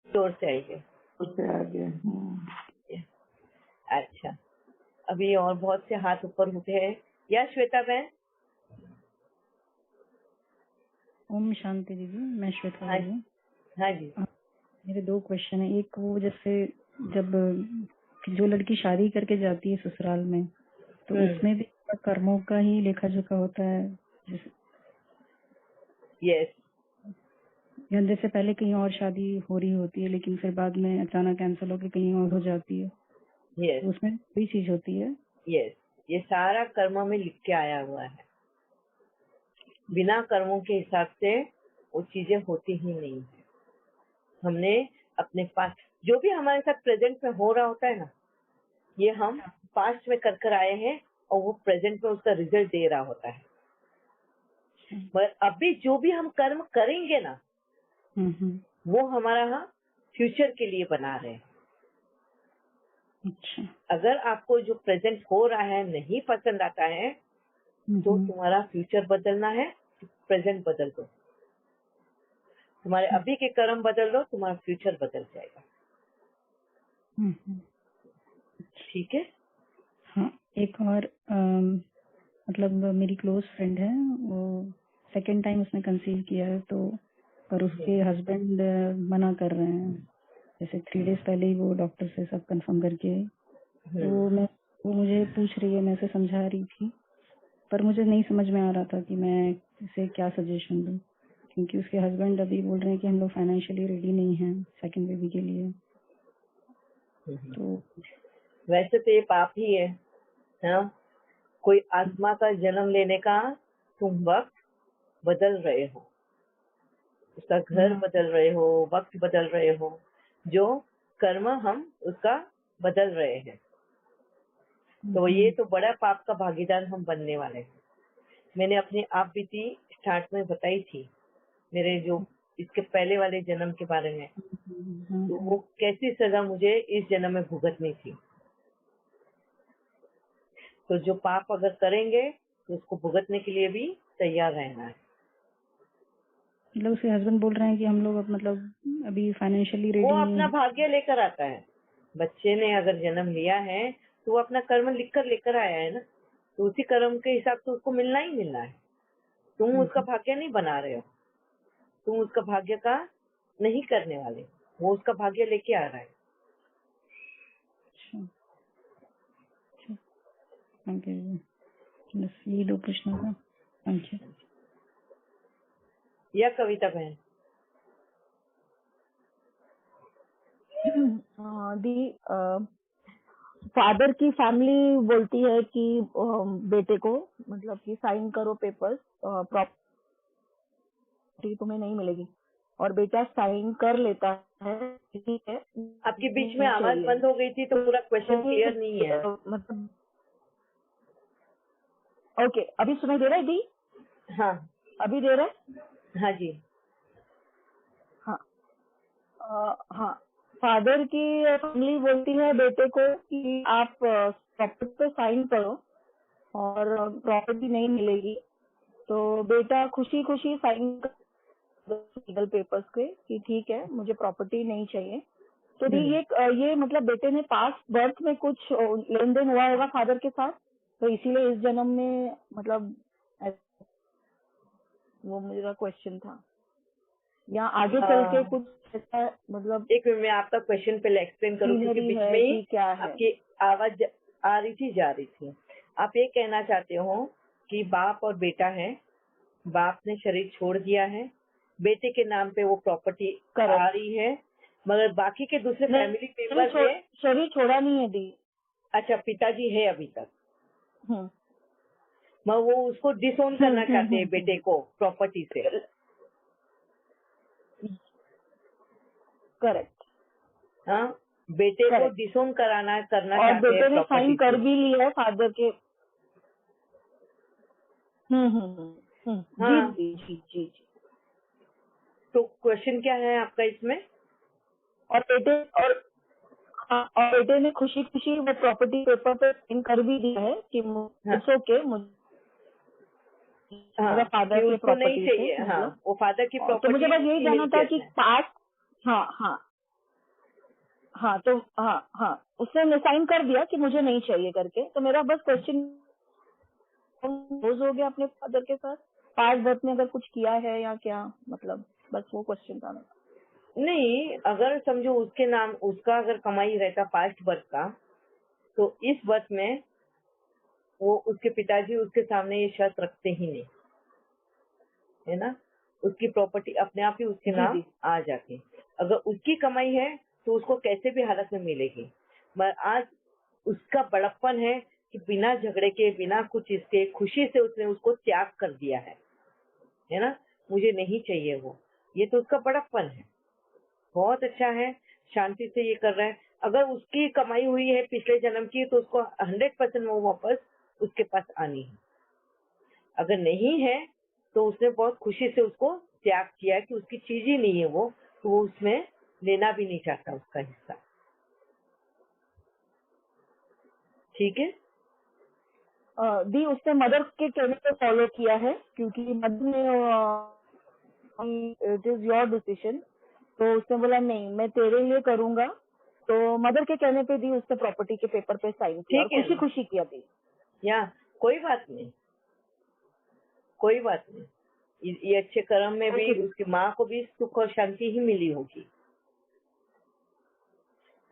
जोर से आइए। उससे आगे। अच्छा, अभी और बहुत से हाथ ऊपर उठे हैं। या श्वेता बहन? ओम शांति दीदी, मैं श्वेता बोल रही हूँ। हाँ जी। मेरे 2 क्वेश्चन है। एक वो जैसे जब जो लड़की शादी करके जाती है ससुराल में, तो उसमें भी कर्मों का ही लेखा जोखा होता है। यस। जैसे पहले कहीं और शादी हो रही होती है, लेकिन फिर बाद में अचानक कैंसिल होकर कहीं और हो जाती है। यस। तो उसमें कोई चीज होती है। यस, ये सारा कर्म में लिख के आया हुआ है। बिना कर्मों के हिसाब से वो चीजें होती ही नहीं है। हमने अपने पास जो भी हमारे साथ प्रेजेंट में हो रहा होता है ना, ये हम पास्ट में कर कर आए हैं और वो प्रेजेंट में उसका रिजल्ट दे रहा होता है। मगर अभी जो भी हम कर्म करेंगे ना, वो हमारा फ्यूचर के लिए बना रहे हैं। अच्छा। अगर आपको जो प्रेजेंट हो रहा है नहीं पसंद आता है, तो तुम्हारा फ्यूचर बदलना है, प्रेजेंट बदल दो। तुम्हारे अभी के कर्म बदल दो, तुम्हारा फ्यूचर बदल जाएगा। ठीक है। हाँ, एक और मतलब मेरी क्लोज फ्रेंड है, वो सेकंड टाइम उसने कंसीव किया है, तो पर उसके हस्बैंड मना कर रहे हैं। जैसे 3 डेज पहले ही वो डॉक्टर से सब कंफर्म करके, तो वो मुझे पूछ रही है, मैं उसे समझा रही थी, पर मुझे नहीं समझ में आ रहा था कि मैं इसे क्या सजेशन दूं, क्योंकि उसके हस्बैंड अभी बोल रहे हैं कि हम लोग फाइनेंशियली रेडी नहीं हैं सेकंड बेबी के लिए। तो वैसे तो ये पाप ही है ना? कोई आत्मा का जन्म लेने का तुम वक्त बदल रहे हो, उसका घर बदल रहे हो, वक्त बदल रहे हो, जो कर्म हम उसका बदल रहे हैं। तो ये तो बड़ा पाप का भागीदार हम बनने वाले हैं। मैंने अपनी आप बीती स्टार्ट में बताई थी, मेरे जो इसके पहले वाले जन्म के बारे में, तो वो कैसी सजा मुझे इस जन्म में भुगतनी थी। तो जो पाप अगर करेंगे तो उसको भुगतने के लिए भी तैयार रहना है। मतलब उसके हस्बैंड बोल रहे हैं कि हम लोग मतलब अभी फाइनेंशियली रेडी वो नहीं अपना है। भाग्य लेकर आता है। बच्चे ने अगर जन्म लिया है तो वो अपना कर्म लिख कर लेकर आया है ना, तो उसी कर्म के हिसाब से उसको मिलना ही मिलना है। तुम उसका भाग्य नहीं बना रहे हो, तुम उसका भाग्य का नहीं करने वाले, वो उसका भाग्य लेके आ रहा है। बस ये 2 प्रश्न था। Thank you. या कविता बहन? दी फादर की फैमिली बोलती है कि बेटे को मतलब कि साइन करो पेपर्स, प्रॉपर्टी तुम्हें नहीं मिलेगी, और बेटा साइन कर लेता है, ठीक है। आपके बीच में आवाज बंद हो गई थी तो पूरा क्वेश्चन क्लियर नहीं है। मतलब ओके, अभी सुनाई दे रहा है दी? हाँ, अभी दे रहा है? हाँ जी। हाँ। हाँ, फादर की फैमिली बोलती है बेटे को कि आप प्रॉपर्टी पे साइन करो और प्रॉपर्टी नहीं मिलेगी। तो बेटा खुशी खुशी साइन कर लीगल पेपर्स के कि ठीक है, मुझे प्रॉपर्टी नहीं चाहिए। तो ये मतलब बेटे ने पास्ट बर्थ में कुछ लेन देन हुआ होगा फादर के साथ, तो इसीलिए इस जन्म में मतलब वो मेरा क्वेश्चन था, या आगे चल के कुछ ऐसा मतलब। एक मिनट में आपका क्वेश्चन पहले एक्सप्लेन करूँ, क्योंकि बीच में ही क्या है? आपकी आवाज आ रही थी, जा रही थी। आप ये कहना चाहते हो कि बाप और बेटा है, बाप ने शरीर छोड़ दिया है, बेटे के नाम पे वो प्रॉपर्टी आ रही है, मगर बाकी के दूसरे फैमिली मेंबर्स ने शरीर छोड़ा नहीं है दी। अच्छा, पिताजी है अभी तक, मगर वो उसको डिसोन करना चाहते हैं बेटे को प्रॉपर्टी से। करेक्ट। हाँ, बेटे को डिसोन करना चाहते हैं। और बेटे ने साइन कर भी लिया फादर के। हाँ। जी जी जी जी। तो क्वेश्चन क्या है आपका इसमें? और बेटे ने खुशी खुशी वो प्रॉपर्टी पेपर पे साइन कर भी दिया है कि इट्स ओके, मेरा फादर के उसको नहीं प्रॉपर्टी चाहिए। से हाँ, वो फादर की प्रॉपर्टी। तो मुझे बस यही जानना था कि पास्ट। हाँ हाँ, हाँ तो हाँ उसने साइन कर दिया कि मुझे नहीं चाहिए करके। तो मेरा बस क्वेश्चन रोज हो गया अपने फादर के साथ, पास्ट बर्थ में अगर कुछ किया है या क्या, मतलब बस वो क्वेश्चन था मेरा। नहीं, अगर समझो उसके नाम, उसका अगर कमाई रहता पास्ट बर्थ का, तो इस बर्थ में वो उसके पिताजी उसके सामने ये शर्त रखते ही नहीं, है ना। उसकी प्रॉपर्टी अपने आप ही उसके जी नाम जी आ जाती। अगर उसकी कमाई है तो उसको कैसे भी हालत में मिलेगी, मगर आज उसका बड़प्पन है कि बिना झगड़े के, बिना कुछ इसके, खुशी से उसने उसको त्याग कर दिया है ना। मुझे नहीं चाहिए वो, ये तो उसका बड़प्पन है। बहुत अच्छा है, शांति से ये कर रहा है। अगर उसकी कमाई हुई है पिछले जन्म की तो उसको 100% वो वापस उसके पास आनी है। अगर नहीं है तो उसने बहुत खुशी से उसको त्याग किया कि उसकी चीज ही नहीं है वो, तो वो उसमें लेना भी नहीं चाहता उसका हिस्सा। ठीक है। दी उसने मदर के कहने पे फॉलो किया है, क्योंकि मदर ने इट इज योर डिसीजन, तो उसने बोला नहीं मैं तेरे लिए करूंगा। तो मदर के कहने पे दी उसने प्रॉपर्टी के पेपर पे साइन किया और ठीक है खुशी ना, खुशी किया दी। या कोई बात नहीं, कोई बात नहीं। ये अच्छे कर्म में भी उसकी माँ को भी सुख और शांति ही मिली होगी,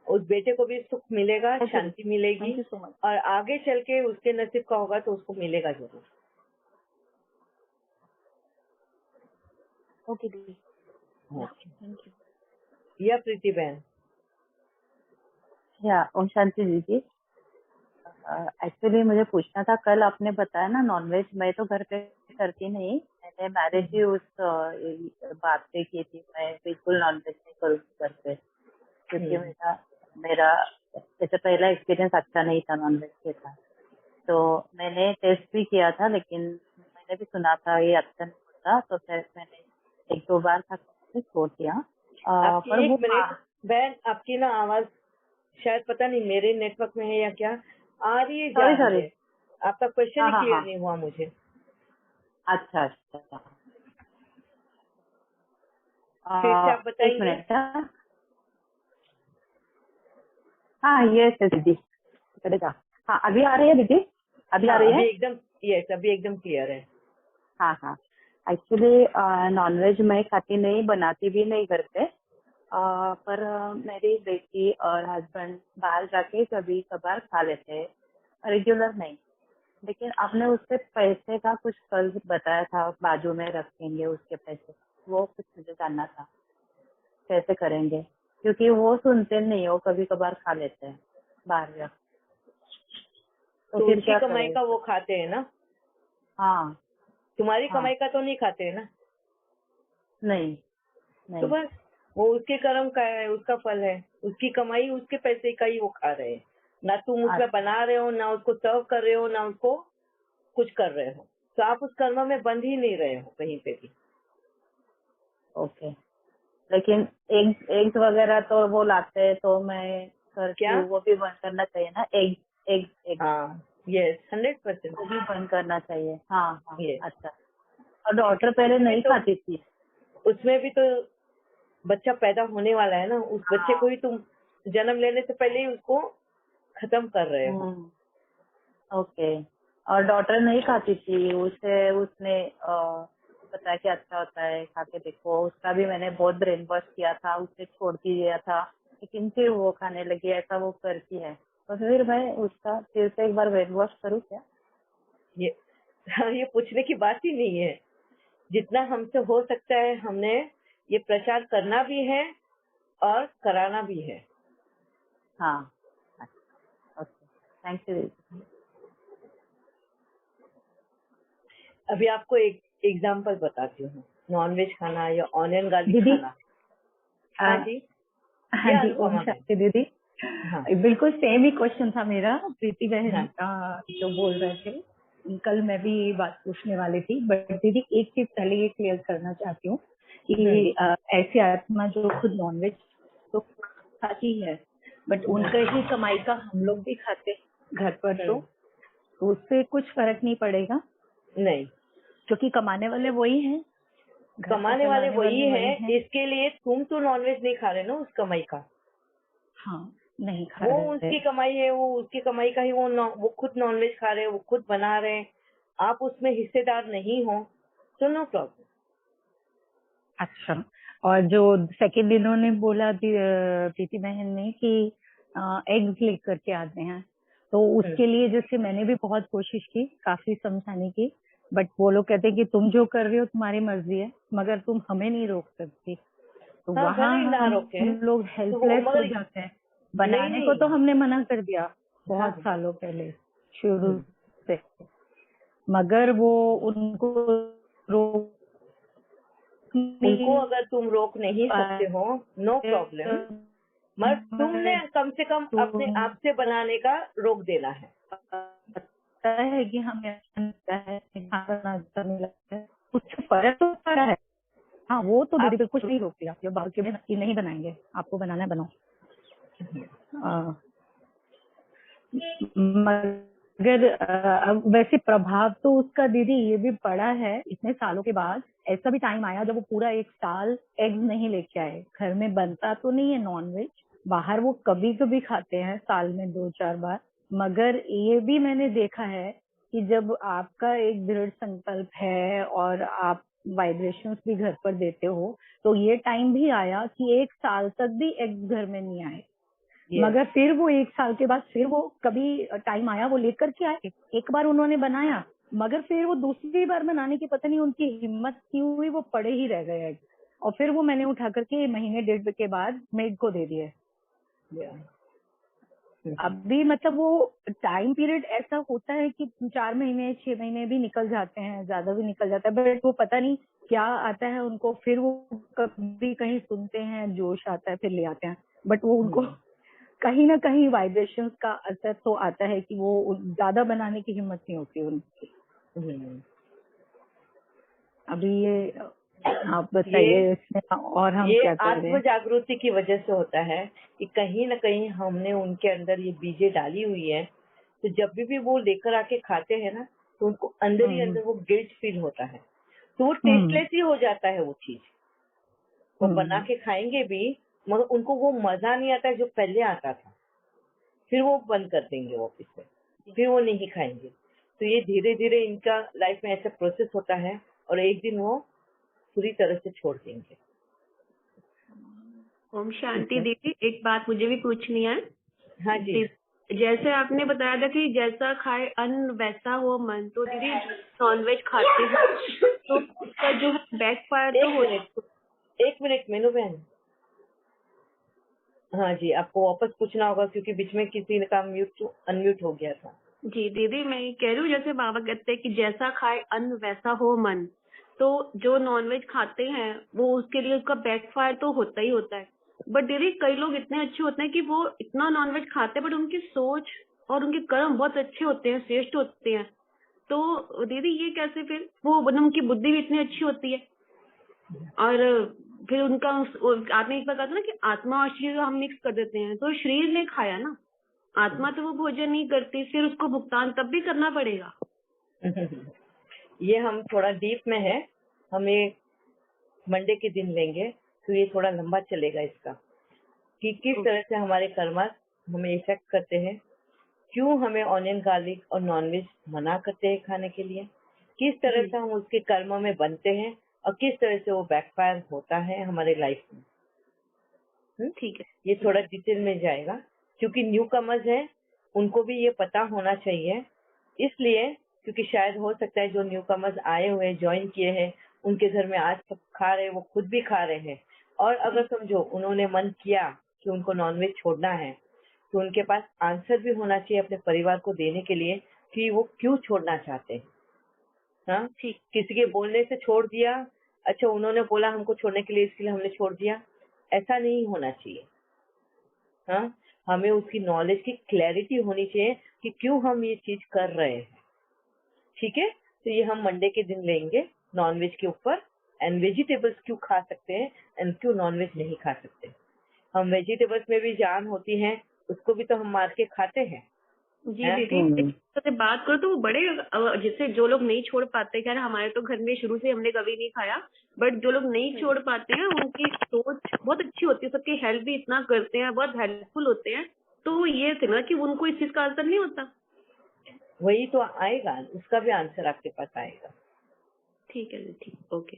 उस बेटे को भी सुख मिलेगा, शांति मिलेगी, थैंक यू सो मच। और आगे चल के उसके नसीब का होगा तो उसको मिलेगा जरूर। Okay the, okay. Thank you. या प्रीति बहन। या ओम शांति दीदी, एक्चुअली मुझे पूछना था, कल आपने बताया ना नॉनवेज, मैं तो घर पे करती नहीं, मैंने मैरिज ही उस बात पे की थी, मैं बिल्कुल नॉनवेज नहीं करूँगी घर पे, क्योंकि मेरा जैसे पहला एक्सपीरियंस अच्छा नहीं था नॉनवेज के साथ। तो मैंने टेस्ट भी किया था, लेकिन मैंने भी सुना था ये अच्छा नहीं होता, तो फिर मैंने 1-2 बार खा के छोड़ दिया। आपकी पर एक वो मिनट बहन, आपकी ना आवाज शायद पता नहीं मेरे नेटवर्क में है या क्या, आ रही है जा रही सॉरी, है। आपका क्वेश्चन ही हाँ क्लियर हाँ, नहीं हुआ मुझे। अच्छा अच्छा, फिर से आप एक बताएंगे। मिनट। हाँ ये है दीदी, चलेगा। हाँ अभी आ रही है दीदी, अभी आ हाँ रही अभी है। एकदम, यस अभी एकदम क्लियर है। हाँ हाँ, एक्चुअली नॉनवेज मैं खाती नहीं, बनाती भी नहीं घर पे, पर मेरी बेटी और हस्बैंड बाहर जाके कभी कभार खा लेते हैं, रेगुलर नहीं। लेकिन आपने उससे पैसे का कुछ कल बताया था, बाजू में रखेंगे उसके पैसे, वो कुछ मुझे जानना था कैसे करेंगे, क्योंकि वो सुनते नहीं, वो कभी कभार खा लेते हैं बाहर जाके, तो तो फिर उसकी क्या कमाई करें? का वो खाते हैं ना, हाँ तुम्हारी हाँ, कमाई का तो नहीं खाते हैं ना। नहीं तो नहीं, बस वो उसके कर्म का है, उसका फल है, उसकी कमाई उसके पैसे का ही वो खा रहे हैं। ना तुम उसमें अच्छा बना रहे हो, ना उसको सर्व कर रहे हो, ना उसको कुछ कर रहे हो, तो आप उस कर्म में बंध ही नहीं रहे हो कहीं पे भी। ओके। लेकिन एग्स वगैरह तो वो लाते हैं, तो मैं करती क्या? हूँ, वो भी बंद करना चाहिए ना? एग एग एग हाँ यस 100%। वो भी बंद करना चाहिए। हाँ हाँ, यस, अच्छा। और डॉटर पहले नहीं खाती थी। उसमें भी तो बच्चा पैदा होने वाला है ना, उस बच्चे को ही तुम जन्म लेने से पहले ही उसको खत्म कर रहे हो। ओके। और डॉटर नहीं खाती थी, उसे उसने बताया कि अच्छा होता है, खा के देखो। उसका भी मैंने बहुत ब्रेन वॉश किया था, उसे छोड़ दिया था, लेकिन फिर वो खाने लगी, ऐसा वो करती है। तो फिर मैं उसका फिर से एक बार ब्रेन वॉश करूँ क्या? ये पूछने की बात ही नहीं है। जितना हमसे हो सकता है हमने ये प्रचार करना भी है और कराना भी है। हाँ, ओके, थैंक यू। अभी आपको एक एग्जांपल बताती हूँ, नॉनवेज खाना या ऑनियन गार्लिक दीदी, खाना। हाँ जी, हाँ ये जी, ओम अनुपमा बहन। शांति दीदी। हाँ बिल्कुल सेम ही क्वेश्चन था मेरा, प्रीति बहन हाँ जो बोल रहे थे। कल मैं भी ये बात पूछने वाली थी, बट दीदी एक चीज पहले ये क्लियर करना चाहती हूँ कि ऐसी आत्मा जो खुद नॉनवेज तो खाती है, बट उनका ही कमाई का हम लोग भी खाते घर पर, तो उससे कुछ फर्क नहीं पड़ेगा नहीं, क्योंकि कमाने वाले वही हैं, घर को कमाने वाले चलाने वही वाले हैं। हैं। इसके लिए तुम तो नॉनवेज नहीं खा रहे ना उस कमाई का। हाँ नहीं खा वो रहे उसकी हैं। कमाई है, वो उसकी कमाई का ही वो खुद नॉनवेज खा रहे हैं, वो खुद बना रहे हैं, आप उसमें हिस्सेदार नहीं हो तो नो प्रॉब्लम। अच्छा, और जो सेकंड इन्होंने बोला प्रीति बहन ने कि एग्स लेकर के आते हैं, तो उसके लिए जैसे मैंने भी बहुत कोशिश की काफी समझाने की, बट वो लोग कहते हैं कि तुम जो कर रहे हो तुम्हारी मर्जी है, मगर तुम हमें नहीं रोक सकती। तो हाँ, वहाँ भले ही ना हम रोके लोग तो वो हेल्पलेस हो मगर जाते हैं। नहीं बनाने को नहीं। तो हमने मना कर दिया बहुत हाँ। सालों पहले शुरू से, मगर वो उनको रोक उनको नहीं अगर तुम रोक नहीं सकते हो नो प्रॉब्लम, मगर तुमने कम से कम अपने आप से बनाने का रोक देना है। पता है कि हमें अच्छा लगता है, खाना अच्छा नहीं लगता है, कुछ फर्क तो पड़ा है। हाँ वो तो आप दीदी कुछ नहीं रोकती, आप जो बात के नहीं बनाएंगे, आपको बनाना है बनाओ। मगर अब वैसे प्रभाव तो उसका दीदी ये भी पड़ा है इतने सालों के बाद। ऐसा भी टाइम आया जब वो पूरा 1 साल एग्स नहीं लेके आए। घर में बनता तो नहीं है नॉनवेज, बाहर वो कभी कभी खाते हैं साल में 2-4 बार। मगर ये भी मैंने देखा है कि जब आपका एक दृढ़ संकल्प है और आप वाइब्रेशंस भी घर पर देते हो, तो ये टाइम भी आया कि 1 साल तक भी एग्स घर में नहीं आए। मगर फिर वो 1 साल के बाद फिर वो कभी टाइम आया वो लेकर के आए। एक बार उन्होंने बनाया, मगर फिर वो दूसरी बार बनाने की पता नहीं उनकी हिम्मत क्यों हुई, वो पड़े ही रह गए एग। और फिर वो मैंने उठा करके महीने 1.5 के बाद मेड को दे दिए। अभी मतलब वो टाइम पीरियड ऐसा होता है कि 4 महीने 6 महीने भी निकल जाते हैं, ज्यादा भी निकल जाता है, बट वो पता नहीं क्या आता है उनको। फिर वो कभी कहीं सुनते हैं, जोश आता है, फिर ले आते हैं। बट वो उनको कहीं ना कहीं वाइब्रेशंस का असर तो आता है कि वो ज्यादा बनाने की हिम्मत नहीं होती उनकी। अभी ये आप बताइए इसमें और हम ये क्या करें। आत्म जागृति की वजह से होता है कि कहीं ना कहीं हमने उनके अंदर ये बीजें डाली हुई है, तो जब भी वो लेकर आके खाते हैं ना, तो उनको अंदर ही अंदर वो गिल्ट फील होता है, तो वो टेस्टलेस ही हो जाता है वो चीज। वो बना के खाएंगे भी, मगर उनको वो मजा नहीं आता है जो पहले आता था। फिर वो बंद कर देंगे वापस से, फिर वो नहीं खाएंगे। तो ये धीरे धीरे इनका लाइफ में ऐसा प्रोसेस होता है, और एक दिन वो पूरी तरह से छोड़ देंगे। ओम शांति दीदी, एक बात मुझे भी पूछनी है। हाँ जी। जैसे आपने बताया था कि जैसा खाए अन्न वैसा हो मन, तो दीदी नॉनवेज खाते हैं तो उसका जो है बैकफायर तो हो। एक मिनट मीनू बहन। हाँ जी, आपको वापस पूछना होगा क्योंकि बीच में किसी का म्यूट अनम्यूट हो गया था। जी दीदी, मैं ये कह रही हूँ जैसे बाबा कहते हैं कि जैसा खाए अन्न वैसा हो मन, तो जो नॉनवेज खाते हैं वो उसके लिए उसका बैकफायर तो होता ही होता है। बट दीदी कई लोग इतने अच्छे होते हैं कि वो इतना नॉनवेज खाते हैं बट उनकी सोच और उनके कर्म बहुत अच्छे होते हैं, श्रेष्ठ होते हैं। तो दीदी ये कैसे फिर वो मतलब उनकी बुद्धि भी इतनी अच्छी होती है और फिर उनका आपने एक बार कहा था ना कि आत्मा और शरीर हम मिक्स कर देते हैं, तो शरीर ने खाया ना, आत्मा तो वो भोजन नहीं करती, फिर उसको भुगतान तब भी करना पड़ेगा। ये हम थोड़ा डीप में है, हम ये मंडे के दिन लेंगे, तो ये थोड़ा लंबा चलेगा इसका, कि किस तरह से हमारे कर्म हमें इफेक्ट करते हैं, क्यों हमें ऑनियन गार्लिक और नॉनवेज मना करते हैं खाने के लिए, किस तरह से हम उसके कर्म में बनते हैं, और किस तरह से वो बैकफायर होता है हमारे लाइफ में। ठीक है, ये थोड़ा डिटेल में जाएगा, क्योंकि न्यू कमर्स है, उनको भी ये पता होना चाहिए। इसलिए क्योंकि शायद हो सकता है जो न्यू कमर्स आए हुए ज्वाइन किए हैं, उनके घर में आज सब खा रहे हैं, वो खुद भी खा रहे हैं, और अगर समझो उन्होंने मन किया कि उनको नॉनवेज छोड़ना है, तो उनके पास आंसर भी होना चाहिए अपने परिवार को देने के लिए कि वो क्यों छोड़ना चाहते हैं। हाँ, किसी के बोलने से छोड़ दिया, अच्छा उन्होंने बोला हमको छोड़ने के लिए इसके लिए हमने छोड़ दिया, ऐसा नहीं होना चाहिए। हाँ, हमें उसकी नॉलेज की क्लैरिटी होनी चाहिए कि क्यों हम ये चीज कर रहे हैं। ठीक है, तो ये हम मंडे के दिन लेंगे नॉनवेज के ऊपर, एंड वेजिटेबल्स क्यों खा सकते हैं एंड क्यों नॉनवेज नहीं खा सकते। हम वेजिटेबल्स में भी जान होती है, उसको भी तो हम मार के खाते हैं, जी है? दीदी, से बात करो तो वो बड़े जैसे जो लोग नहीं छोड़ पाते, खैर हमारे तो घर में शुरू से हमने कभी नहीं खाया, बट जो लोग नहीं छोड़ पाते हैं उनकी सोच बहुत अच्छी होती है, सबकी हेल्प भी इतना करते हैं, बहुत हेल्पफुल होते हैं। तो ये थे ना कि उनको इस चीज का असर नहीं होता। वही तो आएगा, उसका भी आंसर आपके पास आएगा। ठीक है दीदी, ओके।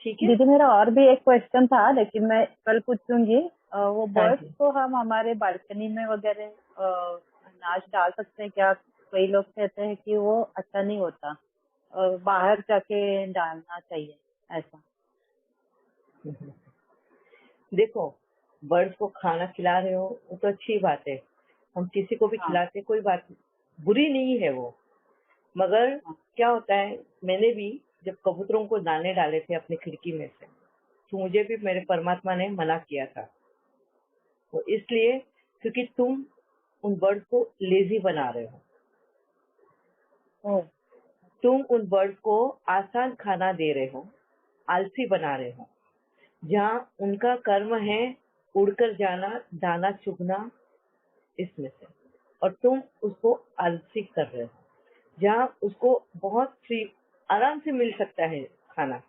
ठीक है दीदी मेरा और भी एक क्वेश्चन था, लेकिन मैं कल पूछूंगी। वो हाँ बर्ड्स जी। को हम हमारे बालकनी में वगैरह अनाज डाल सकते हैं क्या? कई लोग कहते हैं कि वो अच्छा नहीं होता, बाहर जाके डालना चाहिए ऐसा। देखो, बर्ड्स को खाना खिला रहे हो वो तो अच्छी बात है, हम किसी को भी हाँ खिलाते, कोई बात बुरी नहीं है वो। मगर हाँ क्या होता है, मैंने भी जब कबूतरों को दाने डाले थे अपनी खिड़की में से, तो मुझे भी मेरे परमात्मा ने मना किया था। तो इसलिए क्योंकि तुम उन बर्ड्स को लेजी बना रहे हो, ओ, तुम उन बर्ड्स को आसान खाना दे रहे हो, आलसी बना रहे हो। जहाँ उनका कर्म है उड़कर जाना, दाना चुगना इसमें से, और तुम उसको आलसी कर रहे हो। जहाँ उसको बहुत फ्री आराम से मिल सकता है खाना,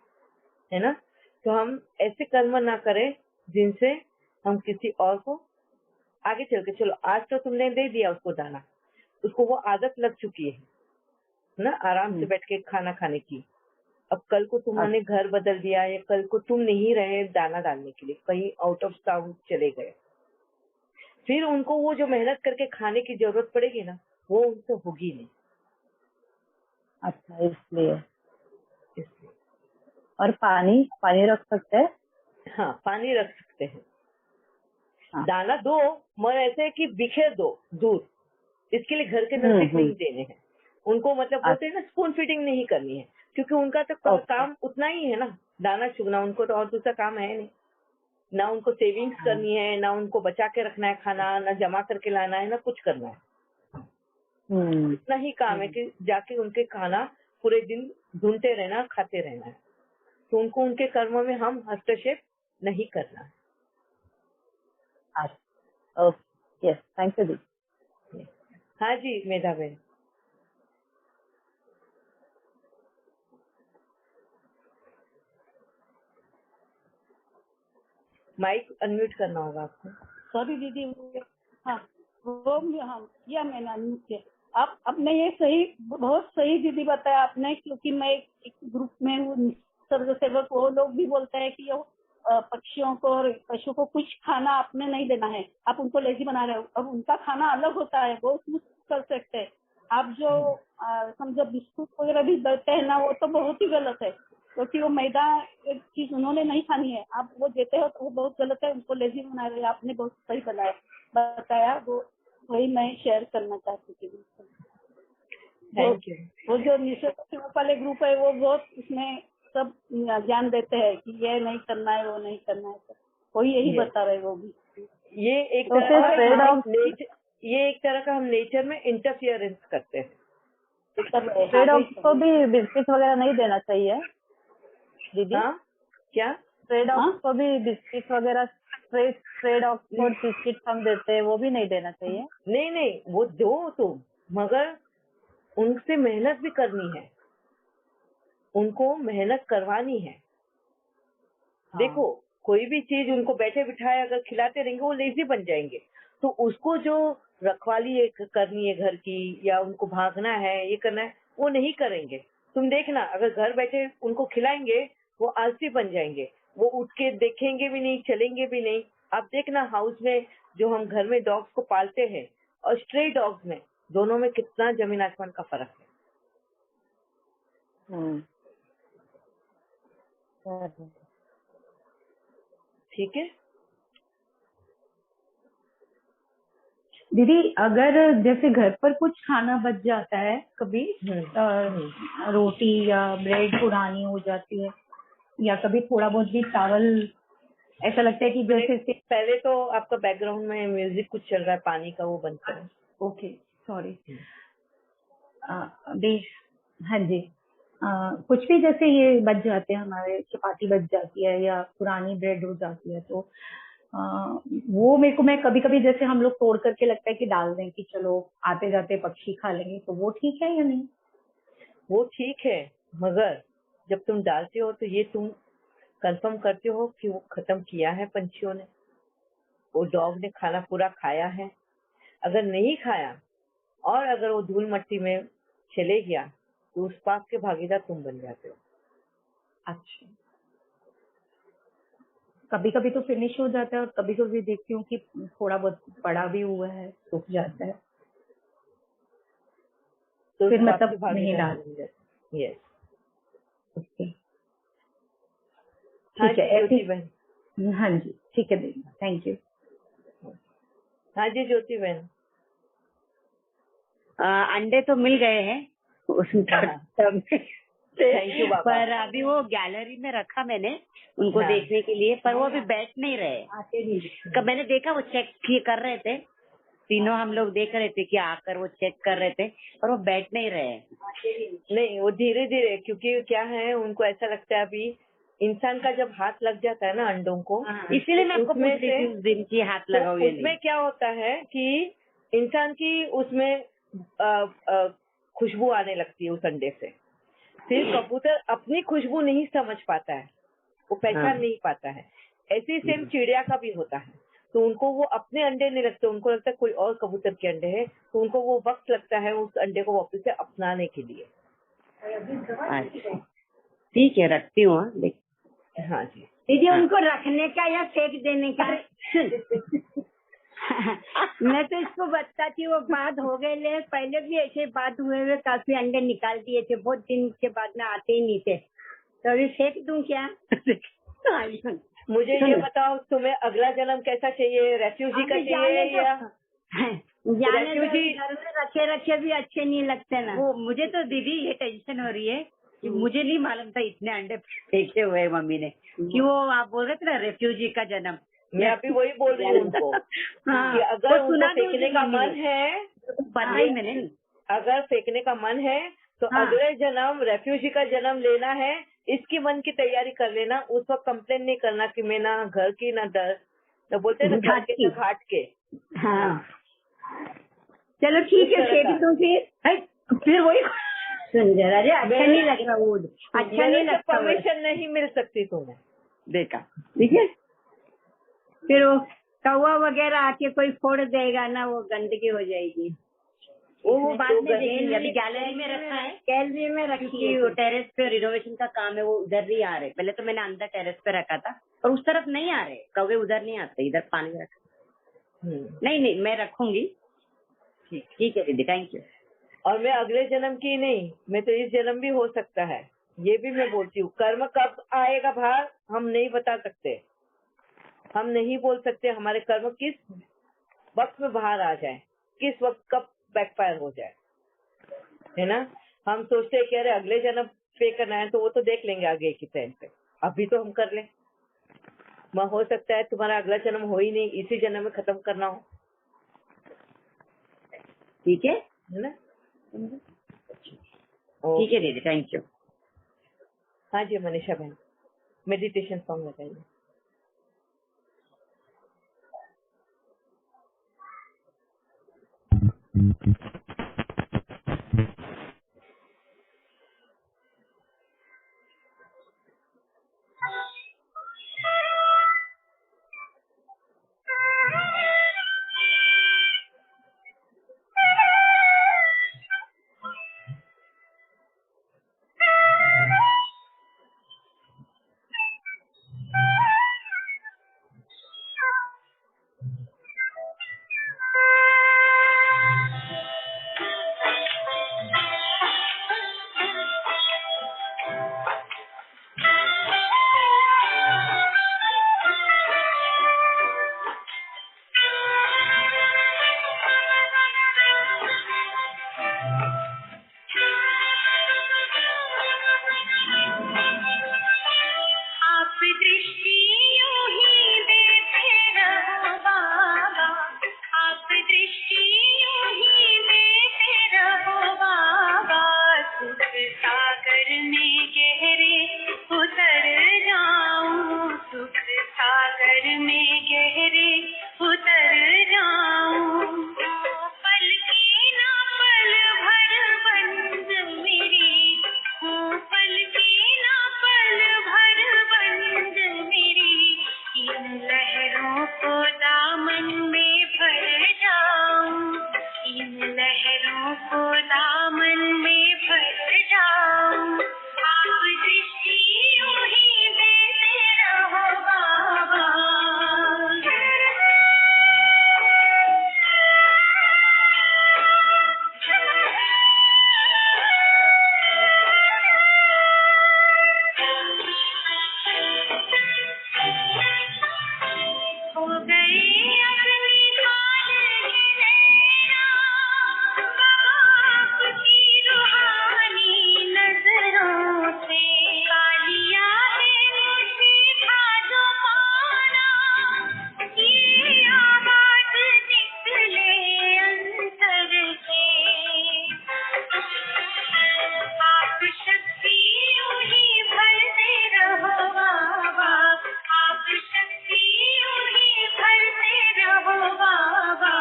है ना? तो हम ऐसे कर्म ना करें जिनसे हम किसी और को आगे चल के, चलो आज तो तुमने दे दिया उसको दाना, उसको वो आदत लग चुकी है ना आराम से बैठ के खाना खाने की। अब कल को तुम्हारे घर बदल दिया, या कल को तुम नहीं रहे दाना डालने के लिए, कहीं आउट ऑफ टाउन चले गए, फिर उनको वो जो मेहनत करके खाने की जरूरत पड़ेगी ना, वो उनसे होगी नहीं। अच्छा, इसलिए। इसलिए और पानी पानी रख सकते हैं? हाँ, पानी रख सकते हैं। हाँ। दाना दो, मगर ऐसे है कि बिखेर दो दूर, इसके लिए घर के नजदीक नहीं देने हैं उनको। मतलब बोलते हैं ना, स्पून फीडिंग नहीं करनी है, क्योंकि उनका तो ओके। काम उतना ही है ना, दाना चुगना। उनको तो और दूसरा काम है नहीं, ना उनको सेविंग्स करनी है, ना उनको बचा के रखना है खाना, ना जमा करके लाना है, ना कुछ करना है। इतना ही काम है कि जाके उनके खाना पूरे दिन ढूंढते रहना, खाते रहना है। तो उनको उनके कर्मों में हम हस्तक्षेप नहीं करना है। ओके, यस, थैंक यू दीदी। हाँ जी मेधा बहन। माइक अनम्यूट करना होगा आपको। सॉरी दीदी, हाँ वो हाँ या मैंने अनम्यूट किया। अब मैं ये सही, बहुत सही दीदी बताया आपने, क्योंकि मैं एक ग्रुप में हूँ निसर्ग सेवक, वो लोग भी बोलते हैं कि पक्षियों को और पशु को कुछ खाना आपने नहीं देना है, आप उनको लेजी बना रहे हो। अब उनका खाना अलग होता है, वो उसमें कर सकते हैं। आप जो समझो बिस्कुट वगैरह भी देते हैं ना, वो तो बहुत ही गलत है, क्योंकि वो मैदा एक चीज उन्होंने नहीं खानी है, आप वो देते हो तो वो बहुत गलत है, उनको लेजी बना रहे हैं। आपने बहुत सही बताया, वो वही मैं शेयर करना चाहती थी। Thank you. वो जो निसर्ग वाले ग्रुप है, वो बहुत इसमें सब ज्ञान देते हैं कि ये नहीं करना है, वो नहीं करना है, तो वही यही बता रहे वो भी। ये एक तो फिर ये एक तरह का हम नेचर में इंटरफियरेंस करते हैं। स्ट्रे डॉग्स को भी बिस्किट वगैरह नहीं देना चाहिए दीदी? हाँ क्या? स्ट्रे डॉग्स को भी बिस्किट वगैरह, स्ट्रे डॉग्स को बिस्किट हम देते हैं, वो भी नहीं देना चाहिए? नहीं नहीं, वो दो तुम, मगर उनसे मेहनत भी करनी है, उनको मेहनत करवानी है। देखो, कोई भी चीज उनको बैठे बिठाए अगर खिलाते रहेंगे, वो लेजी बन जाएंगे। तो उसको जो रखवाली करनी है घर की, या उनको भागना है, ये करना है, वो नहीं करेंगे। तुम देखना, अगर घर बैठे उनको खिलाएंगे, वो आलसी बन जाएंगे, वो उठ के देखेंगे भी नहीं, चलेंगे भी नहीं। आप देखना, हाउस में जो हम घर में डॉग्स को पालते हैं और स्ट्रे डॉग्स में, दोनों में कितना जमीन आसमान का फर्क है। ठीक है दीदी, अगर जैसे घर पर कुछ खाना बच जाता है कभी, रोटी या ब्रेड पुरानी हो जाती है, या कभी थोड़ा बहुत भी चावल, ऐसा लगता है कि जैसे पहले तो आपका बैकग्राउंड में म्यूजिक कुछ चल रहा है, पानी का, वो बंद करें। Okay, sorry. हाँ जी, कुछ भी जैसे ये बच जाते हैं, हमारे चपाती बच जाती है या पुरानी ब्रेड हो जाती है, तो वो मेरे को, मैं कभी कभी जैसे हम लोग तोड़ करके लगता है कि डाल दें कि चलो आते जाते पक्षी खा लेंगे, तो वो ठीक है या नहीं? वो ठीक है, मगर जब तुम डालते हो तो ये तुम कंफर्म करते हो कि वो खत्म किया है पंछियों ने, वो डॉग ने खाना पूरा खाया है। अगर नहीं खाया और अगर वो धूल मट्टी में चले गया तो उस पाप के भागीदार तुम बन जाते हो। अच्छा, कभी कभी तो फिनिश हो जाता है और कभी कभी देखती हूँ कि थोड़ा बहुत बड़ा भी हुआ है, सूख जाता है, तो फिर उस पाप के मतलब नहीं भागीदार डाल। बन जाते। यस, ओके, हाँ ठीक है, जी ज्योति ऐसी। बहन। हाँ जी, ठीक है दीदी, थैंक यू। हाँ जी ज्योति बहन। अंडे तो मिल गए हैं हाँ, थैंक यू बाबा। पर अभी वो गैलरी में रखा मैंने उनको हाँ। देखने के लिए, पर वो अभी बैठ नहीं रहे। कब मैंने देखा वो चेक कर रहे थे, तीनों हम लोग देख रहे थे कि आकर वो चेक कर रहे थे, पर वो बैठ नहीं रहे। नहीं, वो धीरे धीरे, क्योंकि क्या है उनको ऐसा लगता है अभी इंसान का जब हाथ लग जाता है ना अंडों को, इसीलिए मैं आपको उसमें पूछ रही थी से उस दिन की हाथ लगाओ तो ये उसमें नहीं। क्या होता है कि इंसान की उसमें खुशबू आने लगती है उस अंडे से। फिर कबूतर अपनी खुशबू नहीं समझ पाता है, वो पहचान नहीं पाता है। ऐसे ही सेम चिड़िया का भी होता है, तो उनको वो अपने अंडे नहीं लगते, उनको लगता है कोई और कबूतर के अंडे हैं, तो उनको वो वक्त लगता है उस अंडे को वापस से अपनाने के लिए। अच्छा, ठीक है, रखती हूँ। देख, हाँ जी दीदी, उनको रखने का या फेंक देने का? मैं तो इसको बताती, वो बात हो गए ले, पहले भी ऐसे बात हुए हुए काफी अंडे निकाल दिए थे, बहुत दिन के बाद में आते ही नहीं थे, तो अभी फेंक दूं क्या? मुझे ये बताओ, तुम्हें अगला जन्म कैसा चाहिए, रेफ्यूजी का चाहिए या जाने दो, रेफ्यूजी? घर में रखे रखे भी अच्छे नहीं लगते ना। वो मुझे तो दीदी ये टेंशन हो रही है कि मुझे नहीं मालूम था इतने अंडे फेंके हुए हैं मम्मी ने, कि वो आप बोल रहे थे ना रेफ्यूजी का जन्म। मैं अभी वही बोल रही हूँ उनको कि अगर वो उनको सुना नहीं फेंकने मुझे का मम्मी मन ने। है, पढ़ा ही मैंने। अगर फेंकने का मन है तो अगले जन्म रेफ्यूजी का जन्म लेना है, इसकी मन की तैयारी कर लेना। उस वक्त कंप्लेन नहीं करना कि मैं ना घर की ना दर, तो बोलते हैं ना घर के ना घाट के। हाँ, चलो ठीक है, फेंक दूं फिर वही सुन जरा, अरे अच्छा नहीं लग रहा, वो अच्छा नहीं लगता। परमिशन नहीं मिल सकती तुम्हें, देखा, ठीक है। फिर वो कौवा वगैरह आके कोई फोड़ देगा ना, वो गंदगी हो जाएगी। वो बाद में देखेंगे, अभी गैलरी में रखा है, गैलरी में रखी है। वो टेरेस पे रिनोवेशन का काम है, वो उधर नहीं आ रहे। पहले तो मैंने अंदर टेरेस पे रखा था, और उस तरफ नहीं आ रहे कौवे, उधर नहीं आते, इधर पानी में रखा। नहीं, मैं रखूंगी। ठीक है दीदी, थैंक यू। और मैं अगले जन्म की नहीं, मैं तो इस जन्म भी हो सकता है, ये भी मैं बोलती हूँ। कर्म कब आएगा बाहर हम नहीं बता सकते, हम नहीं बोल सकते हमारे कर्म किस वक्त में बाहर आ जाए, किस वक्त कब बैकफायर हो जाए, है ना। हम सोचते हैं कि अरे अगले जन्म पे करना है, तो वो तो देख लेंगे आगे की टाइम पे, अभी तो हम कर लें। हो सकता है तुम्हारा अगला जन्म हो ही नहीं, इसी जन्म में खत्म करना हो, ठीक है ना। ठीक है दीदी, थैंक यू। हाँ जी मनीषा बहन, मेडिटेशन सॉन्ग लगाइए। दामन में भर जाऊं, इन लहरों को दामन में भर जाऊं, आप दृष्टि यूं ही देते रहो बाबा। हो गए अपनी पाल की नैया, बाप की रूहानी नजरों से, कालिया है मुझे था जो पाना, ये आवाज निकले अंतर से, आप शक्ति यूं ही भरते रहो बाबा, आप शक्ति यूं ही भरते रहो बाबा,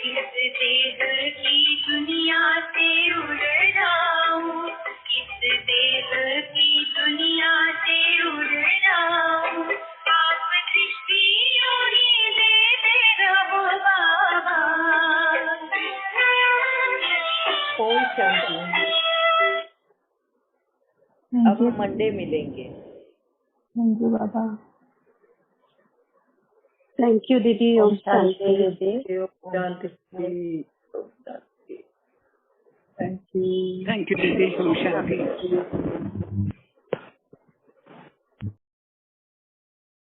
इस देह की दुनिया से उड़ जाऊं, इस देह की दुनिया से उड़ जाऊं, आप दृष्टि यूं ही देते रहो बाबा। ओम शांति। अब हम मंडे मिलेंगे। Thank you Baba. Thank you दीदी। ओम शांति शांति। ओम शांति। थैंक यू दीदी। ओम शांति।